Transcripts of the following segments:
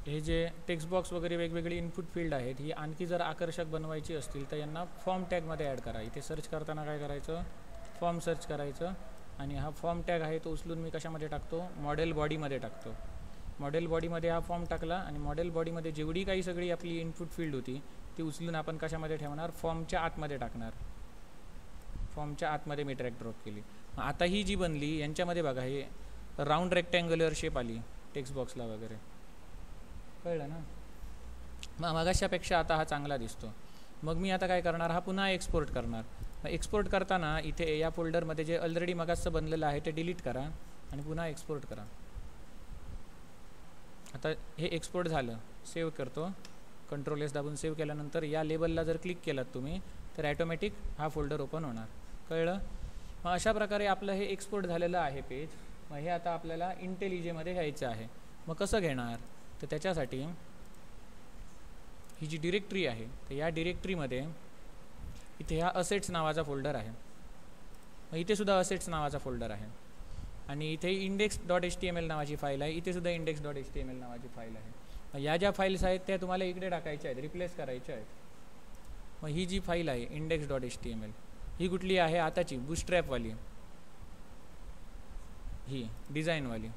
हे जे text box वगैरे वेगवेगळे इनपुट फील्ड आहेत ही आणखी जर आकर्षक बनवायची असतील तर यांना फॉर्म टॅगमध्ये ॲड करा. इथे सर्च करताना काय करायचं, फॉर्म सर्च करायचं आणि हा फॉर्म टॅग आहे तो उचलून मी कशामध्ये टाकतो, मॉडेल बॉडीमध्ये टाकतो. मॉडेल बॉडीमध्ये हा फॉर्म टाकला आणि मॉडेल बॉडीमध्ये जेवढी काही सगळी आपली इनपुट फील्ड होती ती उचलून आपण कशामध्ये ठेवणार, फॉर्मच्या आतमध्ये टाकणार. फॉर्मच्या आतमध्ये मी ड्रॅग ड्रॉप केली. आता ही जी बनली यांच्यामध्ये बघा हे राऊंड रेक्टँग्युलर शेप आली टेक्स्ट बॉक्सला वगैरे, कळलं ना. मग मगाशापेक्षा आता हा चांगला दिसतो. मग मी आता काय करणार, हा पुन्हा एक्सपोर्ट करणार. एक्सपोर्ट करताना इथे या फोल्डरमध्ये जे ऑलरेडी मगाचं बनलेलं आहे ते डिलीट करा आणि पुन्हा एक्सपोर्ट करा. आता हे एक्सपोर्ट झालं, सेव्ह करतो. कंट्रोल S दाबून सेव्ह केल्यानंतर या लेबलला जर क्लिक केलात तुम्ही तर ॲटोमॅटिक हा फोल्डर ओपन होणार, कळलं. मग अशा प्रकारे आपलं हे एक्सपोर्ट झालेलं आहे पेज. मग हे आता आपल्याला IntelliJ घ्यायचं आहे. मग कसं घेणार, तर त्याच्यासाठी ही जी डिरेक्टरी आहे तर या डिरेक्टरीमध्ये इथे हा असेट्स नावाचा फोल्डर आहे. मग इथे सुद्धा असेट्स नावाचा फोल्डर आहे आणि इथे index.html नावाची फाईल आहे. इथे सुद्धा index.html नावाची फाईल आहे. मग या ज्या फाईल्स आहेत त्या तुम्हाला इकडे टाकायच्या आहेत, रिप्लेस करायच्या आहेत. मग ही जी फाईल आहे index.html ही कुठली आहे, आताची बूटस्ट्रॅपवाली, ही डिझाईनवाली.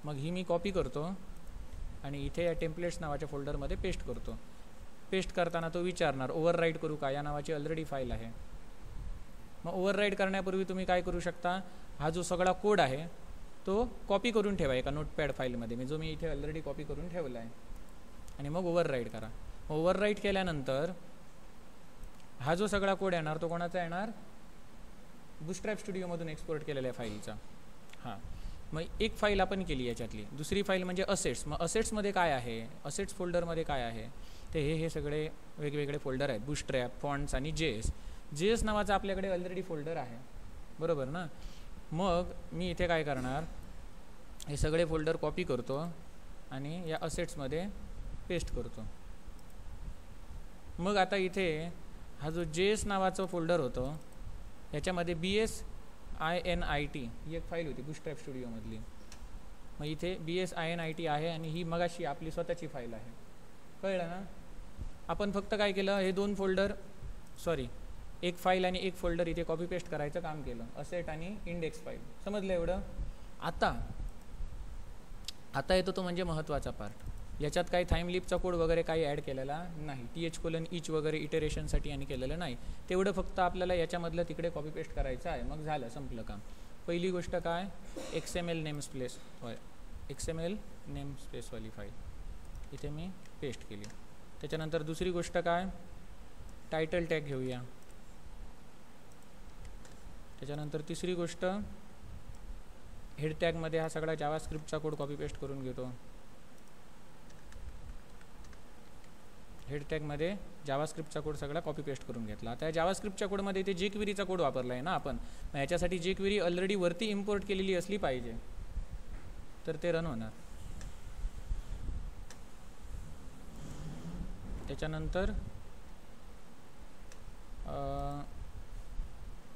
मग ही मी कॉपी करतो आणि इथे या टेम्पलेट्स नावाच्या फोल्डरमध्ये पेस्ट करतो. पेस्ट करताना तो विचारणार ओव्हरराईट करू का, या नावाची ऑलरेडी फाईल आहे. मग ओव्हरराईट करण्यापूर्वी तुम्ही काय करू शकता, हा जो सगळा कोड आहे तो कॉपी करून ठेवा एका नोटपॅड फाईलमध्ये, जो मी इथे ऑलरेडी कॉपी करून ठेवला आहे, आणि मग ओव्हरराईट करा. ओव्हरराईट केल्यानंतर हा जो सगळा कोड येणार तो कोणाचा येणार, बूटस्ट्रॅप स्टुडिओमधून एक्सपोर्ट केलेल्या फाईलचा. हां, मग एक फाईल आपण केली याच्यातली. दुसरी फाईल म्हणजे असेट्स. मग असेट्समध्ये काय आहे, असेट्स फोल्डरमध्ये काय आहे, ते हे सगळे वेगवेगळे फोल्डर आहेत, बूटस्ट्रॅप, फॉन्ट्स आणि JS नावाचा आपल्याकडे ऑलरेडी फोल्डर आहे, बरोबर ना. मग मी इथे काय करणार, हे सगळे फोल्डर कॉपी करतो आणि या असेट्समध्ये पेस्ट करतो. मग आता इथे हा जो JS नावाचा फोल्डर होतो याच्यामध्ये BSINIT ही एक फाईल होती बूटस्ट्रॅप स्टुडिओमधली. मग इथे BSINIT आहे आणि ही मगाशी आपली स्वतःची फाईल आहे, कळलं ना. आपण फक्त काय केलं, हे दोन फोल्डर, एक फाईल आणि एक फोल्डर इथे कॉपी पेस्ट करायचं काम केलं, असेट आणि इंडेक्स फाईल. समजलं एवढं. आता येतो तो म्हणजे महत्त्वाचा पार्ट. याच्यात काही थाईमलिपचा कोड वगैरे काही ॲड केलेला नाही, TH:each वगैरे इटरेशनसाठी आणि केलेलं नाही. तेवढं फक्त आपल्याला याच्यामधलं तिकडे कॉपी पेस्ट करायचं आहे, मग झालं, संपलं काम. पहिली गोष्ट काय, XML नेमस्पेसवाली फाईल इथे मी पेस्ट केली. त्याच्यानंतर दुसरी गोष्ट काय, टायटल टॅग घेऊया. त्याच्यानंतर तिसरी गोष्ट, हेड टॅगमध्ये हा सगळा जावास्क्रिप्टचा कोड कॉपी पेस्ट करून घेतो. हेड टॅगमध्ये जावास्क्रिप्टचा कोड सगळा कॉपी पेस्ट करून घेतला. आता या जावास्क्रिप्टच्या कोडमध्ये इथे jQueryचा कोड वापरला आहे ना आपण, मग याच्यासाठी jQuery ऑलरेडी वरती इम्पोर्ट केलेली असली पाहिजे तर ते रन होणार. त्याच्यानंतर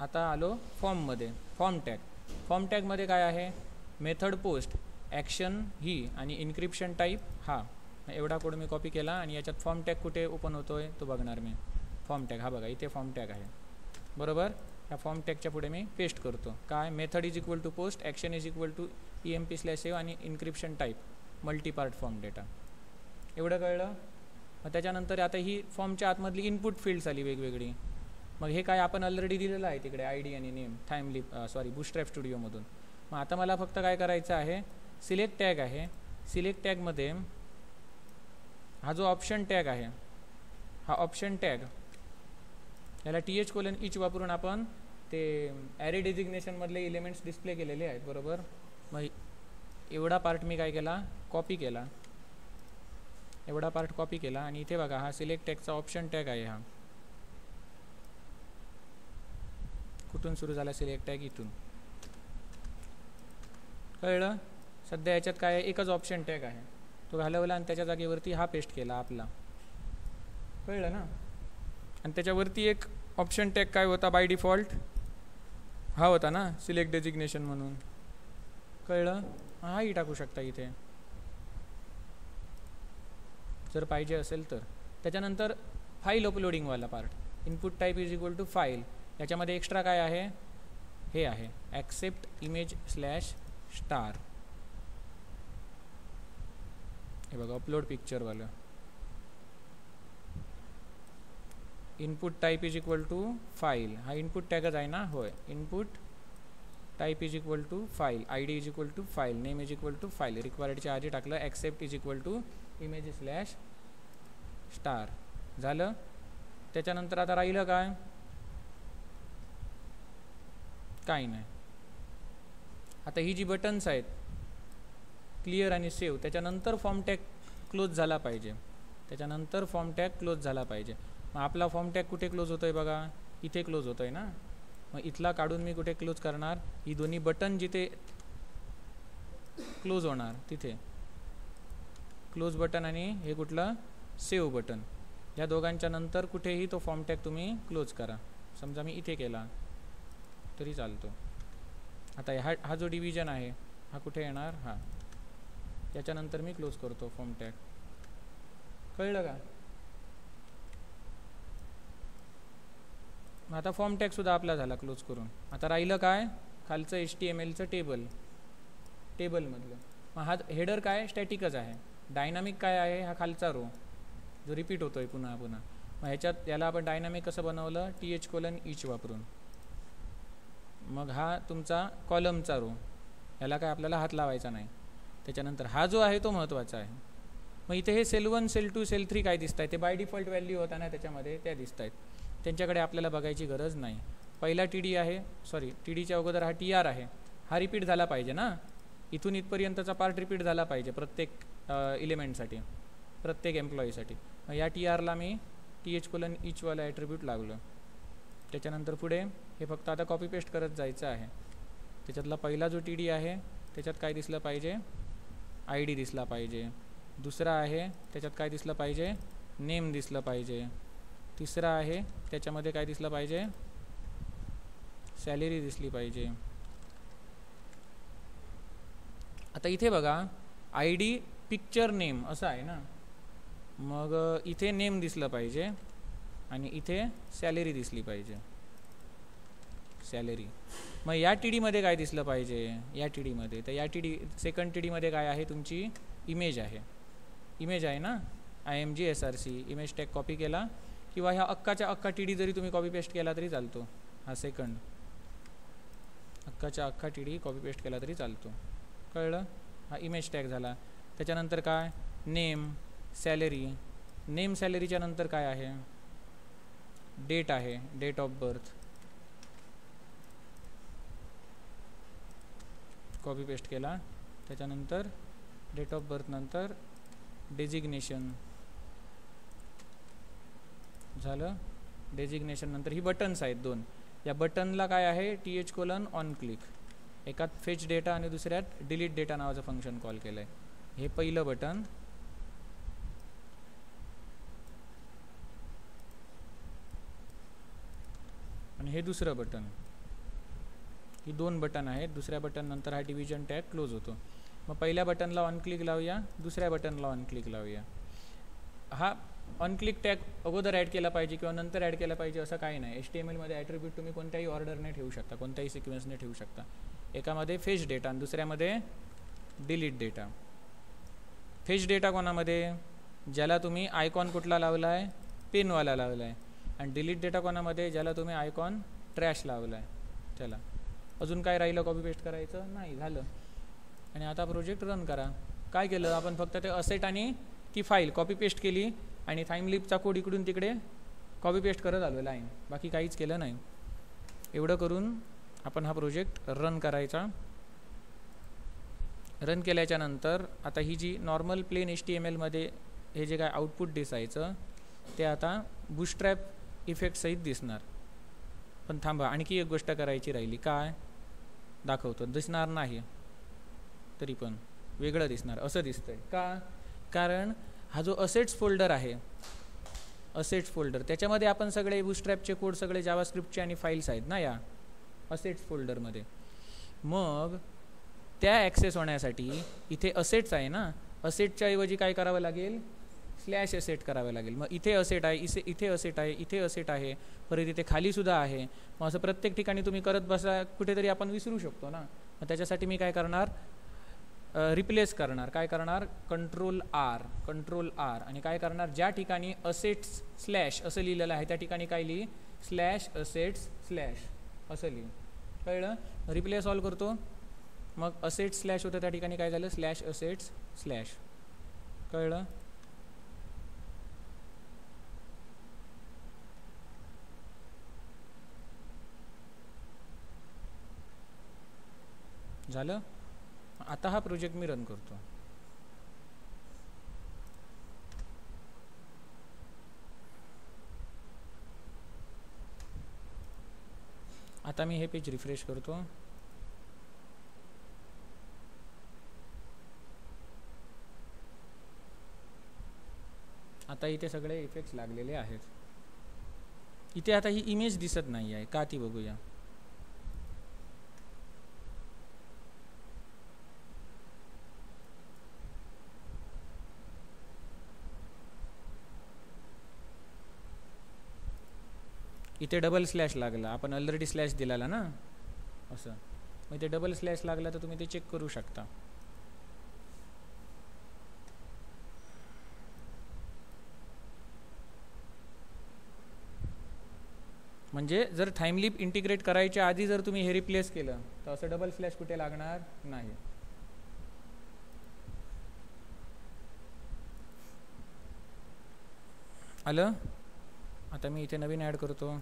आता आलो फॉर्ममध्ये. फॉर्म टॅगमध्ये काय आहे, मेथड पोस्ट, ॲक्शन ही आणि इन्क्रिप्शन टाईप हा. एवढा कोड मी कॉपी केला आणि याच्यात फॉर्म टॅग कुठे ओपन होतोय तो बघणार मी. फॉर्म टॅग हा बघा, इथे फॉर्म टॅग आहे, बरोबर. ह्या फॉर्म टॅगच्या पुढे मी पेस्ट करतो काय, मेथड = पोस्ट, ॲक्शन = EMP/save आणि encryption type multipart form data. एवढं कळलं. मग त्याच्यानंतर आता ही फॉर्मच्या आतमधली इनपुट फील्ड्स आली वेगवेगळी. मग हे काय आपण ऑलरेडी दिलेलं आहे तिकडे, ID आणि नेम, बूटस्ट्रॅप स्टुडिओमधून. मग आता मला फक्त काय करायचं आहे, सिलेक्ट टॅग आहे. सिलेक्ट टॅगमध्ये हा जो ऑप्शन टॅग आहे, हा ऑप्शन टॅग याला TH:each वापरून आपण ते ॲरे डेजिग्नेशनमधले एलिमेंट्स डिस्प्ले केलेले आहेत, बरोबर. मग एवढा पार्ट मी काय केला, कॉपी केला. एवढा पार्ट कॉपी केला आणि इथे बघा हा सिलेक्ट टॅगचा ऑप्शन टॅग आहे. हा कुठून सुरू झाला सिलेक्ट टॅग, इथून, कळलं. सध्या याच्यात काय आहे, एकच ऑप्शन टॅग आहे, तो घालवला आणि त्याच्या जागेवरती हा पेस्ट केला आपला, कळलं ना. आणि त्याच्यावरती एक ऑप्शन टॅग काय होता बाय डिफॉल्ट, हा होता ना सिलेक्ट डेजिग्नेशन म्हणून, कळलं. हाही टाकू शकता इथे. जर पाहिजे असेल तर. त्याच्यानंतर फाईल अपलोडिंगवाला part, input type is equal to file. याच्यामध्ये एक्स्ट्रा काय आहे, हे आहे ॲक्सेप्ट इमेज स्लॅश स्टार. हे बघा अपलोड पिक्चरवालं. Input type is equal to file, हा इनपुट टॅगच आहे ना, होय. Input type is equal to file, I D is equal to file, name is equal to file. रिक्वायर्डच्या आधी टाकलं accept is equal to image slash star. झालं. त्याच्यानंतर आता राहिलं काय, काही नाही. आता ही जी बटन्स आहेत क्लिअर आणि सेव्ह, त्याच्यानंतर फॉर्म टॅग क्लोज झाला पाहिजे. त्याच्यानंतर फॉर्म टॅग क्लोज झाला पाहिजे. मग आपला फॉर्म टॅग कुठे क्लोज होतोय बघा, इथे क्लोज होतोय ना. मग इथला काढून मी कुठे क्लोज करणार, ही दोन्ही बटन जिथे क्लोज होणार तिथे क्लोज बटन आणि हे कुठलं सेव्ह बटन, या दोघांच्या नंतर कुठेही तो फॉर्म टॅग तुम्ही क्लोज करा. समजा मी इथे केला तरी चालतो. आता हा जो डिव्हिजन आहे हा कुठे येणार, हा त्याच्यानंतर मी क्लोज करतो फॉर्म टॅग. कळलं का. आता फॉर्म टॅग सुद्धा आपला झाला क्लोज करून. आता राहिलं काय, खालचं HTMLचं टेबलमधलं. मग हा हेडर काय स्टॅटिकच आहे. डायनामिक काय आहे, हा खालचा रो जो रिपीट होतोय पुन्हा पुन्हा. मग ह्याच्यात याला आपण डायनामिक कसं बनवलं, TH:each वापरून. मग हा तुमचा कॉलमचा रो, याला काय आपल्याला हात लावायचा नाही. त्याच्यानंतर हा जो आहे तो महत्त्वाचा आहे. मग इथे हे सेल 1 सेल 2 सेल 3 काय दिसत आहे, ते बाय डिफॉल्ट व्हॅल्यू होता ना त्याच्यामध्ये, त्या दिसत आहेत. त्यांच्याकडे आपल्याला बघायची गरज नाही. पहिला TD आहे, सॉरी TDच्या अगोदर हा TR आहे, हा रिपीट झाला पाहिजे ना. इथून इथपर्यंतचा पार्ट रिपीट झाला पाहिजे प्रत्येक इलिमेंटसाठी, प्रत्येक एम्प्लॉईसाठी. मग या TRला मी TH:each वाला ॲट्रिब्यूट लागलं. त्याच्यानंतर पुढे हे फक्त आता कॉपी पेस्ट करत जायचं आहे. त्याच्यातला पहिला जो TD आहे त्याच्यात काय दिसलं पाहिजे, ID दिसला पाहिजे. दुसरा आहे त्याच्यात काय दिसलं पाहिजे, नेम दिसलं पाहिजे. तिसरा आहे त्याच्यामध्ये काय दिसलं पाहिजे, सॅलरी दिसली पाहिजे. आता इथे बघा ID पिक्चर नेम असं आहे ना, मग इथे नेम दिसलं पाहिजे आणि इथे सॅलरी दिसली पाहिजे, सॅलरी. मग या TDमध्ये काय दिसलं पाहिजे, या TDमध्ये, तर या सेकंड TDमध्ये काय आहे, तुमची इमेज आहे ना, IMG SRC image tag copy केला, किंवा ह्या अक्काच्या अक्का TD जरी तुम्ही कॉपी पेस्ट केला तरी चालतो. हा सेकंड अक्काच्या अक्का TD कॉपी पेस्ट केला तरी चालतो. कळलं. हा इमेज टॅग झाला. त्याच्यानंतर काय, नेम सॅलरी. नेम सॅलरीच्या नंतर काय आहे, डेट आहे, date of birth. Copy paste केला. त्याच्यानंतर डेट ऑफ बर्थ नंतर डेजिग्नेशन झालं. डेजिग्नेशन नंतर ही बटन्स आहेत दोन. या बटनला काय आहे, TH:(OnClick). एकात फेच डेटा आणि दुसऱ्यात डिलीट डेटा नावाचं फंक्शन कॉल केलं आहे. हे पहिलं बटन. आणि हे दुसरं बटन. ही दोन बटन आहेत. दुसऱ्या बटन नंतर हा डिव्हिजन टॅग क्लोज होतो. मग पहिल्या बटनला ऑन-क्लिक लावूया, दुसऱ्या बटनला ऑन-क्लिक लावूया. हा ऑन-क्लिक टॅग अगोदर ॲड केला पाहिजे किंवा नंतर ॲड केला पाहिजे असं काही नाही. HTMLमध्ये ॲट्रिब्यूट तुम्ही कोणत्याही ऑर्डरने ठेवू शकता, कोणत्याही सिक्वेन्सने ठेवू शकता. एकामध्ये फेच डेटा आणि दुसऱ्यामध्ये डिलीट डेटा. फेच डेटा कोणामध्ये, ज्याला तुम्ही आयकॉन कुठला लावला आहे, पेनवाला लावला आहे. आणि डिलीट डेटा कोणामध्ये, ज्याला तुम्ही आयकॉन ट्रॅश लावला आहे त्याला. अजून काय राहिलं कॉपी पेस्ट करायचं नाही, झालं. आणि आता प्रोजेक्ट रन करा. काय केलं आपण, फक्त ते असेट आणि ती फाईल कॉपी पेस्ट केली आणि टाइमलिपचा कोड इकडून तिकडे कॉपी पेस्ट करत आलो लाईन, बाकी काहीच केलं नाही. एवढं करून आपण हा प्रोजेक्ट रन करायचा. रन केल्याच्या नंतर आता ही जी नॉर्मल प्लेन HTMLमध्ये हे जे काय आउटपुट दिसायचं ते आता बूटस्ट्रॅप इफेक्ट सहित दिसणार. पण थांबा, आणखी एक गोष्ट करायची राहिली. काय दाखवतो, दिसणार नाही तरी पण वेगळं दिसणार, असं दिसतंय का, कारण हा जो असेट्स फोल्डर आहे, असेट्स फोल्डर, त्याच्यामध्ये आपण सगळे बूटस्ट्रॅपचे कोड सगळे जावास्क्रिप्टचे आणि फाईल्स आहेत ना या असेट्स फोल्डरमध्ये. मग त्या ॲक्सेस होण्यासाठी इथे असेट्स आहे ना, असेटच्या ऐवजी काय करावं लागेल, स्लॅश असेट करावे लागेल. मग इथे असेट आहे, इथे असेट आहे, इथे असेट आहे, परत इथे खालीसुद्धा आहे. मग असं प्रत्येक ठिकाणी तुम्ही करत बसा, कुठेतरी आपण विसरू शकतो ना. मग त्याच्यासाठी मी काय करणार, रिप्लेस करणार. काय करणार, कंट्रोल आर आणि काय करणार, ज्या ठिकाणी असेट्स स्लॅश असं लिहिलेलं आहे त्या ठिकाणी काय लिही, स्लॅश असेट्स स्लॅश असं लिही. कळलं. रिप्लेस ऑल करतो, मग असेट्स स्लॅश होतं त्या ठिकाणी काय झालं, स्लॅश असेट्स स्लॅश. कळलं. झालं. आता हा प्रोजेक्ट मी रन करतो. आता मी हे पेज रिफ्रेश करतो. आता इथे सगळे इफेक्ट्स लागलेले आहेत. इथे आता ही इमेज दिसत नाही आहे का, ती बघूया. इथे डबल स्लॅश लागला, आपण ऑलरेडी स्लॅश दिलेला ना असं. मग इथे डबल स्लॅश लागला तर तुम्ही ते चेक करू शकता. म्हणजे जर टाइमलीप इंटिग्रेट करायच्या आधी जर तुम्ही हे रिप्लेस केलं तर असं डबल स्लॅश कुठे लागणार नाही. आलं. आता मी इथे नवीन ॲड करतो.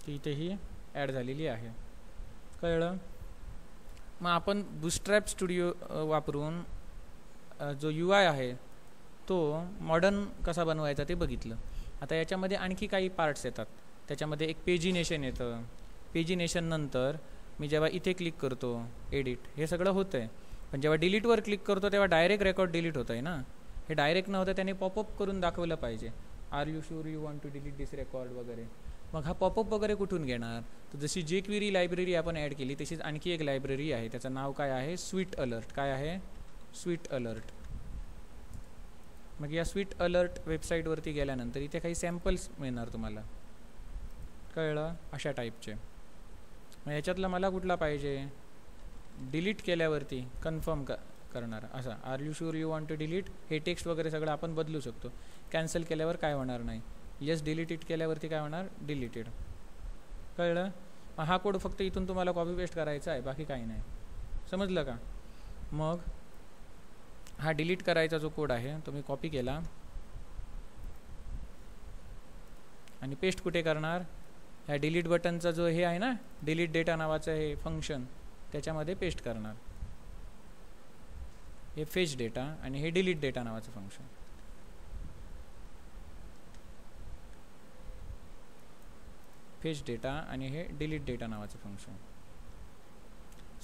ती इथेही ॲड झालेली आहे. कळलं. मग आपण बूटस्ट्रॅप स्टुडिओ वापरून जो UI आहे तो मॉडर्न कसा बनवायचा ते बघितलं. आता याच्यामध्ये आणखी काही पार्ट्स येतात. त्याच्यामध्ये एक पेजिनेशन येतं. पेजिनेशन नंतर मी जेव्हा इथे क्लिक करतो एडिट, हे सगळं होतं आहे. पण जेव्हा डिलीटवर क्लिक करतो तेव्हा डायरेक्ट रेकॉर्ड डिलीट होतं आहे ना. हे डायरेक्ट नव्हतं, त्याने पॉपअप करून दाखवलं पाहिजे, are you sure you want to delete this record वगैरे. मग हा पॉपअप वगैरे कुठून घेणार. तर जशी jQuery लायब्ररी आपण ॲड केली तशीच आणखी एक लायब्ररी आहे. त्याचं नाव काय आहे, स्वीट अलर्ट. काय आहे, स्वीट अलर्ट. मग या स्वीट अलर्ट वेबसाईटवरती गेल्यानंतर इथे काही सॅम्पल्स मिळणार तुम्हाला. कळलं. अशा टाईपचे. मग याच्यातला मला कुठला पाहिजे, डिलीट केल्यावरती कन्फर्म करणार असा, are you sure you want to delete. हे टेक्स्ट वगैरे सगळं आपण बदलू शकतो. कॅन्सल केल्यावर काय होणार नाही. येस डिलीटेड केल्यावरती काय होणार, डिलीटेड. कळलं. हा कोड फक्त इथून तुम्हाला कॉपी पेस्ट करायचा आहे, बाकी काही नाही. समजलं का. मग हा डिलीट करायचा जो कोड आहे तो मी कॉपी केला आणि पेस्ट कुठे करणार, ह्या डिलीट बटनचा जो हे आहे ना, डिलीट डेटा नावाचं हे फंक्शन, त्याच्यामध्ये पेस्ट करणार. हे फेच डेटा आणि हे डिलीट डेटा नावाचं फंक्शन. फेच डेटा आणि हे डिलीट डेटा नावाचं फंक्शन.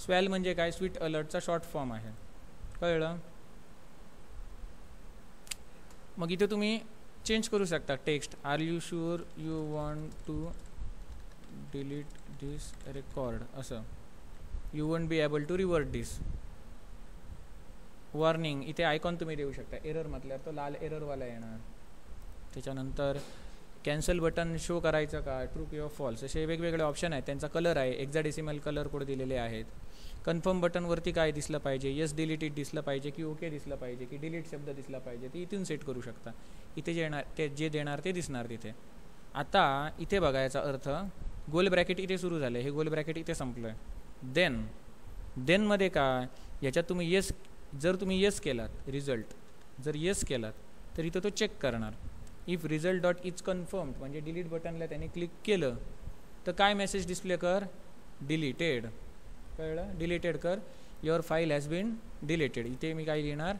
स्वेल म्हणजे काय, स्वीट अलर्टचा शॉर्ट फॉर्म आहे. कळलं. मग इथे तुम्ही चेंज करू शकता text, are you sure you want to delete this record असं. You want be able to revert this. Warning इथे आयकॉन तुम्ही देऊ शकता. एरर म्हटल्यावर तो लाल एररवाला येणार. त्याच्यानंतर कॅन्सल बटन शो करायचं का, ट्रू किंवा फॉल्स, असे वेगवेगळे ऑप्शन आहेत. त्यांचा कलर आहे, हेक्साडेसिमल कलर कोड दिलेले आहेत. कन्फर्म बटनवरती काय दिसलं पाहिजे, येस डिलीटेड दिसलं पाहिजे की ओके दिसलं पाहिजे की डिलीट शब्द दिसला पाहिजे, ते इथून सेट करू शकता. इथे जे येणार ते जे देणार ते दिसणार तिथे. आता इथे बघायचा अर्थ, गोल ब्रॅकेट इथे सुरू झालं, हे गोल ब्रॅकेट इथे संपलं आहे. देनमध्ये काय, याच्यात तुम्ही येस, जर तुम्ही येस केलात रिझल्ट, जर येस केलात तर इथं तो चेक करणार. If result dot is confirmed म्हणजे डिलीट बटनला त्याने क्लिक केलं तर काय मेसेज डिस्प्ले कर, डिलीटेड. कळलं. डिलीटेड कर, your file has been deleted. इथे मी काय लिहिणार,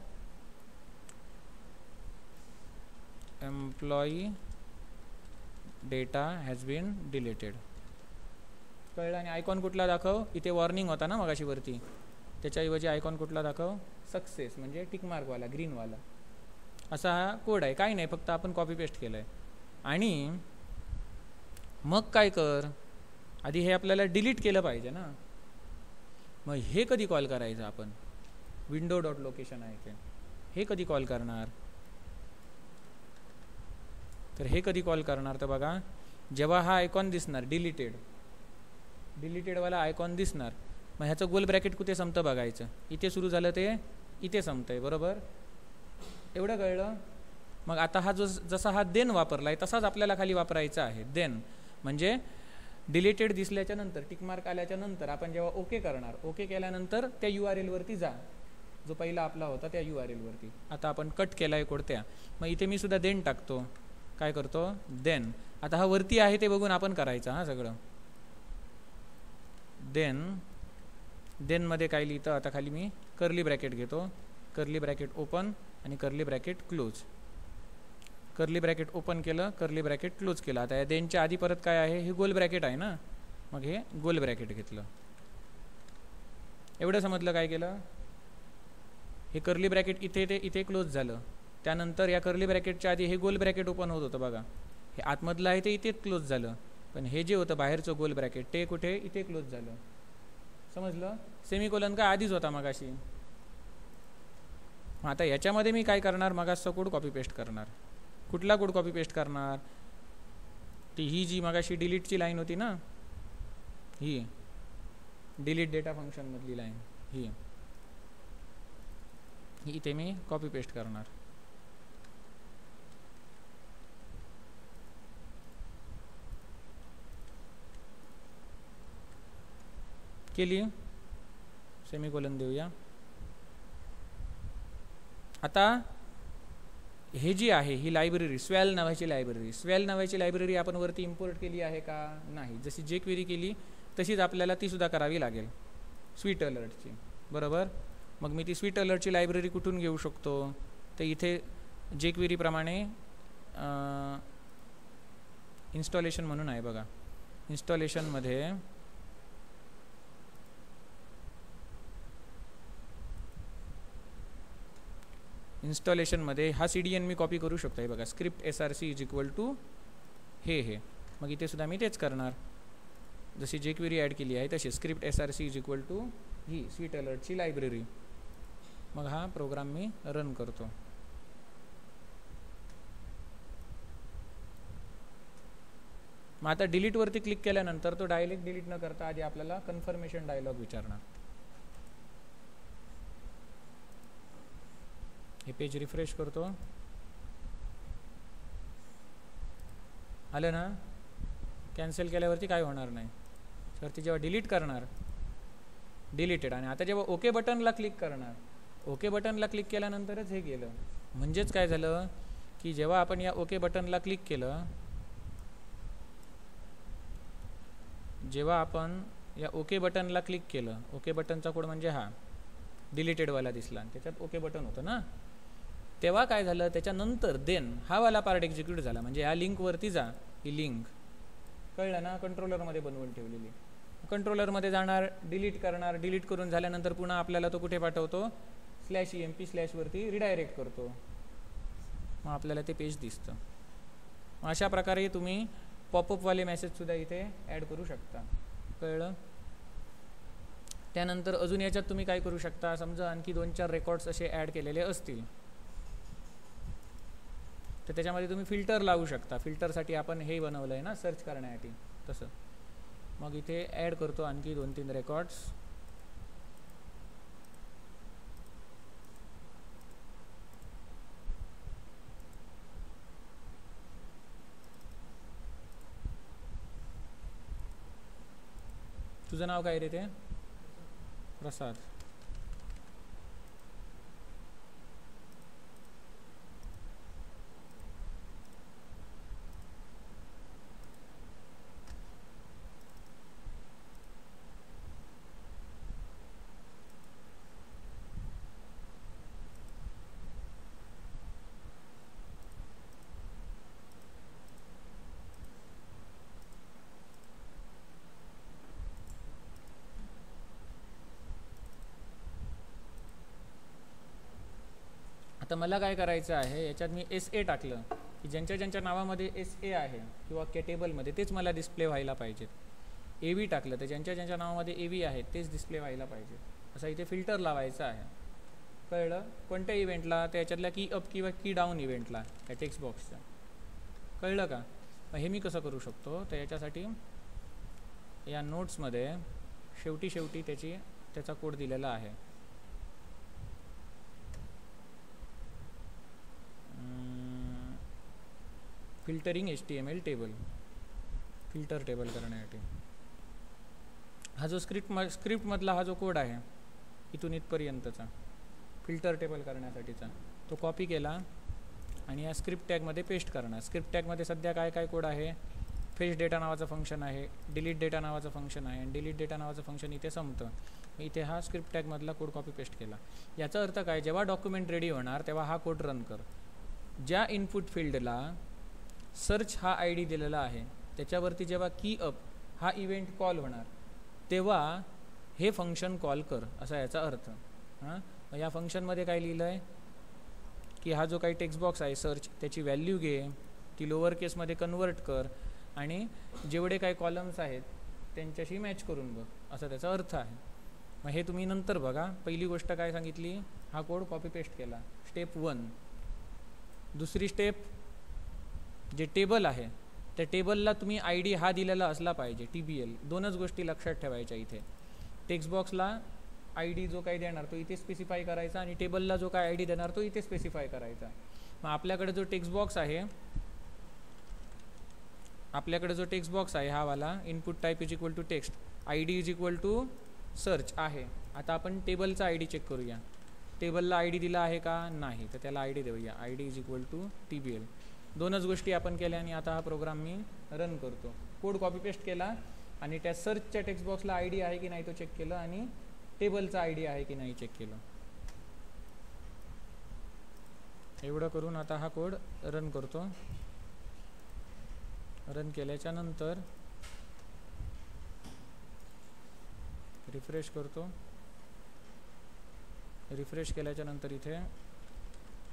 employee data has been deleted. कळलं. आणि आयकॉन कुठला दाखव, इथे वॉर्निंग होता ना मगाशी वरती, त्याच्याऐवजी आयकॉन कुठला दाखव, सक्सेस म्हणजे टिकमार्कवाला ग्रीनवाला. असा हा कोड आहे, काही नाही, फक्त आपण कॉपी पेस्ट केलं आहे. आणि मग काय कर, आधी हे आपल्याला डिलीट केलं पाहिजे ना. मग हे कधी कॉल करायचं आपण, विंडो डॉट लोकेशन आहे ते, हे कधी कॉल करणार. तर हे कधी कॉल करणार, तर बघा जेव्हा हा आयकॉन दिसणार डिलीटेडवाला आयकॉन दिसणार, मग ह्याचं गोल ब्रॅकेट कुठे संपतं बघायचं. इथे सुरू झालं ते इथे संपतंय, बरोबर. एवढं कळलं. मग आता हा जसा हा देन वापरला आहे तसाच आपल्याला खाली वापरायचा आहे. देन म्हणजे डिलीटेड दिसल्याच्या नंतर, टिकमार्क आल्याच्या नंतर आपण जेव्हा ओके करणार, ओके केल्यानंतर त्या URL वरती जा, जो पहिला आपला होता त्या URL वरती. आता आपण कट केला आहे कोड त्या, मग इथे मी सुद्धा देन टाकतो. काय करतो, देन. आता हा वरती आहे ते बघून आपण करायचं हा सगळं. देन मध्ये काय लिहितं, आता खाली मी कर्ली ब्रॅकेट घेतो, कर्ली ब्रॅकेट ओपन आणि curly bracket close. Curly bracket open केलं, कर्ली ब्रॅकेट क्लोज केलं. आता या देनच्या आधी परत काय आहे, हे गोल ब्रॅकेट आहे ना, मग हे गोल ब्रॅकेट घेतलं. एवढं समजलं काय केलं. हे कर्ली ब्रॅकेट इथे क्लोज झालं, त्यानंतर या कर्ली ब्रॅकेटच्या आधी हे गोल ब्रॅकेट ओपन होत होतं बघा, हे आतमधलं आहे ते इथेच क्लोज झालं, पण हे जे होतं बाहेरचं गोल ब्रॅकेट ते कुठे, इथे क्लोज झालं. समजलं. सेमीकोलन का आधीच होता मगाशी. आता याच्यामध्ये मी काय करणार, मगाचा कोड कॉपी पेस्ट करणार. कुठला कोड कॉपी पेस्ट करणार, ती ही जी मगाशी डिलीटची लाईन होती ना, ही डिलीट डेटा फंक्शन मधली लाईन, ही इथे मी कॉपी पेस्ट करणार. केली. सेमीकोलन देऊया. आता हे जी आहे ही लायब्ररी, स्वेल नावाची लायब्ररी आपण वरती इम्पोर्ट केली आहे का, नाही. जशी जेक्वेरी केली तशीच आपल्याला ती सुद्धा करावी लागेल, स्वीट अलर्टची, बरोबर. मग मी ती स्वीट अलर्टची लायब्ररी कुठून घेऊ शकतो, तर इथे जेक्वेरी प्रमाणे इन्स्टॉलेशन म्हणून आहे बघा. इन्स्टॉलेशनमध्ये हा CDN मी कॉपी करू शकतो. बघा script SRC is equal to हे. मग इथे सुद्धा मी तेच करणार, जशी जेक्वेरी ॲड केली आहे तशी script SRC is equal to ही स्वीट अलर्टची लायब्ररी. मग हा प्रोग्राम मी रन करतो. मग आता डिलीटवरती क्लिक केल्यानंतर तो डायरेक्ट डिलीट न करता आधी आपल्याला कन्फर्मेशन डायलॉग विचारणार. हे पेज रिफ्रेश करतो. आलं ना. कॅन्सल केल्यावरती काय होणार नाही. तर ती जेव्हा डिलीट करणार, डिलीटेड. आणि आता जेव्हा ओके बटनला क्लिक करणार, ओके बटनला क्लिक केल्यानंतरच हे गेलं. म्हणजेच काय झालं की जेव्हा आपण या ओके बटनला क्लिक केलं, ओके बटनचा कोड म्हणजे हा डिलीटेडवाला दिसला आणि त्याच्यात ओके बटन होतं ना, तेव्हा काय झालं, त्याच्यानंतर देन हा वाला पार्ट एक्झिक्यूट झाला. म्हणजे ह्या लिंकवरती जा, ही लिंक कळलं ना, कंट्रोलरमध्ये बनवून ठेवलेली. कंट्रोलरमध्ये जाणार, डिलीट करणार, डिलीट करून झाल्यानंतर पुन्हा आपल्याला तो कुठे पाठवतो, /emp/ वरती रिडायरेक्ट करतो. मग आपल्याला ते पेज दिसतं. अशा प्रकारे तुम्ही पॉपअपवाले मेसेजसुद्धा इथे ॲड करू शकता. कळलं. त्यानंतर अजून याच्यात तुम्ही काय करू शकता, समजा आणखी 2-4 रेकॉर्ड्स असे ॲड केलेले असतील तर त्याच्यामध्ये तुम्ही फिल्टर लावू शकता. फिल्टरसाठी आपण हे बनवलं आहे ना, सर्च करण्यासाठी, तसं. मग इथे ॲड करतो आणखी 2-3 रेकॉर्ड्स. तुझं नाव काय रे ते, प्रसाद. आता मला काय करायचं आहे, याच्यात मी SA टाकलं की ज्यांच्या ज्यांच्या नावामध्ये SA आहे किंवा टेबलमध्ये तेच मला डिस्प्ले व्हायला पाहिजेत. AV टाकलं तर ज्यांच्या ज्यांच्या नावामध्ये AV आहे तेच डिस्प्ले व्हायला पाहिजे. असा इथे फिल्टर लावायचा आहे. कळलं? कोणत्या इव्हेंटला? त्याच्यातल्या की अप किंवा की डाऊन इव्हेंटला त्या टेक्स्ट बॉक्सच्या. कळलं का? मग हे मी कसं करू शकतो, तर याच्यासाठी या नोट्समध्ये शेवटी त्याचा कोड दिलेला आहे. Filtering HTML table, filter table करण्यासाठी हा जो स्क्रिप्टमधला हा जो कोड आहे इथून इथपर्यंतचा फिल्टर टेबल करण्यासाठीचा, तो कॉपी केला आणि या स्क्रिप्ट टॅगमध्ये पेस्ट करणार. स्क्रिप्ट टॅगमध्ये सध्या काय काय कोड आहे, फेच डेटा नावाचं फंक्शन आहे, डिलीट डेटा नावाचं फंक्शन आहे, आणि डिलीट डेटा नावाचं फंक्शन इथे संपतं. इथे हा स्क्रिप्ट टॅगमधला कोड कॉपी पेस्ट केला. याचा अर्थ काय, जेव्हा डॉक्युमेंट रेडी होणार तेव्हा हा कोड रन कर. ज्या इनपुट फील्डला सर्च हा ID दिलेला आहे त्याच्यावरती जेव्हा की अप हा इव्हेंट कॉल होणार तेव्हा हे फंक्शन कॉल कर, असा याचा अर्थ. हां, या फंक्शनमध्ये काय लिहिलं आहे की हा जो काही टेक्स्ट बॉक्स आहे सर्च, त्याची व्हॅल्यू घे, ती लोअर केसमध्ये कन्वर्ट कर आणि जेवढे काही कॉलम्स आहेत त्यांच्याशी मॅच करून बघ, असा त्याचा अर्थ आहे. मग हे तुम्ही नंतर बघा. पहिली गोष्ट काय सांगितली, हा कोड कॉपी पेस्ट केला, स्टेप 1. दुसरी स्टेप, जे टेबल आहे त्या टेबलला तुम्ही ID हा दिलेला असला पाहिजे, TBL. दोनच गोष्टी लक्षात ठेवायच्या इथे. टेक्स्ट बॉक्सला ID जो काही देणार तो इथे स्पेसिफाय करायचा आणि टेबलला जो काही ID देणार तो इथे स्पेसिफाय करायचा. मग आपल्याकडे जो टेक्स्ट बॉक्स आहे हा वाला input type is equal to text, ID is equal to search आहे. आता आपण टेबलचा ID चेक करूया. टेबलला ID दिला आहे का, नाही, तर त्याला ID देऊया, ID is equal to TBL. दोनच गोष्टी आपण केल्या आणि आता हा प्रोग्राम मी रन करतो. कोड कॉपी पेस्ट केला आणि त्या सर्चच्या टेक्स्ट बॉक्सला ID आहे की नाही तो चेक केलं आणि टेबलचा ID आहे की नाही चेक केलं. एवढं करून आता हा कोड रन करतो. रन केल्याच्या नंतर रिफ्रेश करतो. रिफ्रेश केल्याच्या नंतर इथे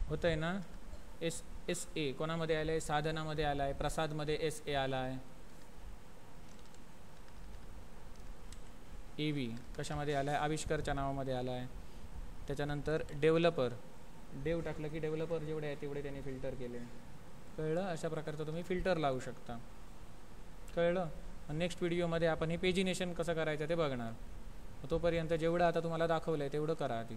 होतंय ना, SA कोणामध्ये आलं आहे, साधनामध्ये आला आहे, प्रसादमध्ये SA आला आहे, AV कशामध्ये आला आहे, आविष्कारच्या नावामध्ये आला आहे. त्याच्यानंतर डेव्हलपर, डेव टाकलं की डेव्हलपर जेवढे आहे तेवढे त्यांनी फिल्टर केले. कळलं? अशा प्रकारचं तुम्ही फिल्टर लावू शकता. कळलं? नेक्स्ट व्हिडिओमध्ये आपण हे पेजिनेशन कसं करायचं ते बघणार. तोपर्यंत जेवढं आता तुम्हाला दाखवलं आहे तेवढं करा आधी.